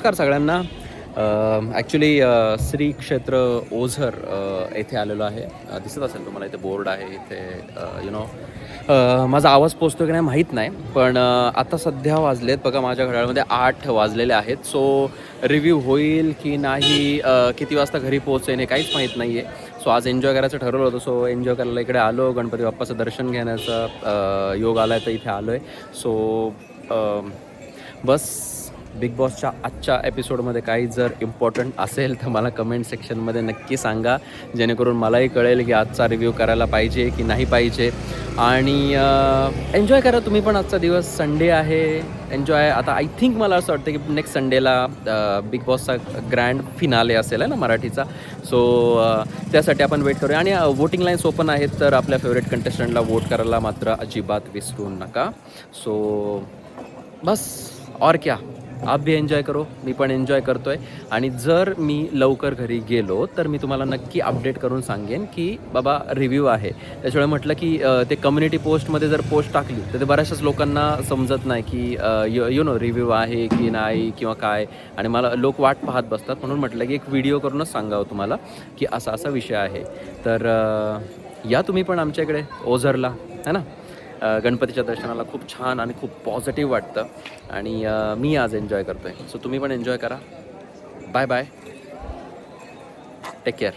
नमस्कार सगळ्यांना. ॲक्च्युली श्री क्षेत्र ओझर येथे आलेलो आहे. दिसत असेल तुम्हाला इथे बोर्ड आहे इथे माझा आवाज पोचतो की नाही माहीत नाही, पण आता सध्या वाजलेत बघा माझ्या घड्याळामध्ये 8 वाजलेले आहेत. सो रिव्ह्यू होईल की नाही, किती वाजता घरी पोहोचेन हे काहीच माहीत नाही आहे. सो आज एन्जॉय करायचं ठरवलं होतं. सो एन्जॉय करायला इकडे आलो. गणपती बाप्पाचं दर्शन घेण्याचा योग आला आहे तर इथे आलो आहे. सो बस बिग बॉसच्या आजच्या एपिसोडमध्ये काही जर इम्पॉर्टंट असेल तर मला कमेंट सेक्शनमध्ये नक्की सांगा, जेणेकरून मलाही कळेल की आजचा रिव्ह्यू करायला पाहिजे की नाही पाहिजे. आणि एन्जॉय करा तुम्ही पण. आजचा दिवस संडे आहे, एन्जॉय. आता आय थिंक मला असं वाटतं की नेक्स्ट संडेला बिग बॉसचा ग्रँड फिनाले असेल आहे ना मराठीचा. सो त्यासाठी आपण वेट करूया. आणि वोटिंग लाईन्स ओपन आहेत, तर आपल्या फेवरेट कंटेस्टंटला वोट करायला मात्र अजिबात विसरू नका. सो बस और क्या, आप भी एन्जॉय करो, मी पण एन्जॉय करतो आहे. आणि जर मी लवकर घरी गेलो तर मी तुम्हाला नक्की अपडेट करून सांगेन की बाबा रिव्ह्यू आहे. त्याच्यामुळे म्हटलं की ते कम्युनिटी पोस्टमध्ये जर पोस्ट टाकली तर ते बऱ्याचशाच लोकांना समजत नाही की यू नो रिव्ह्यू आहे की नाही किंवा काय, आणि मला लोक वाट पाहत बसतात. म्हणून म्हटलं की एक व्हिडिओ करूनच सांगावं तुम्हाला की असा असा विषय आहे. तर या तुम्ही पण आमच्याकडे ओझरला है ना. गणपतीच्या दर्शनाला खूप छान आणि खूप पॉझिटिव्ह वाटतं. आणि मी आज एन्जॉय करतो आहे. सो तुम्ही पण एन्जॉय करा. Bye bye, take care.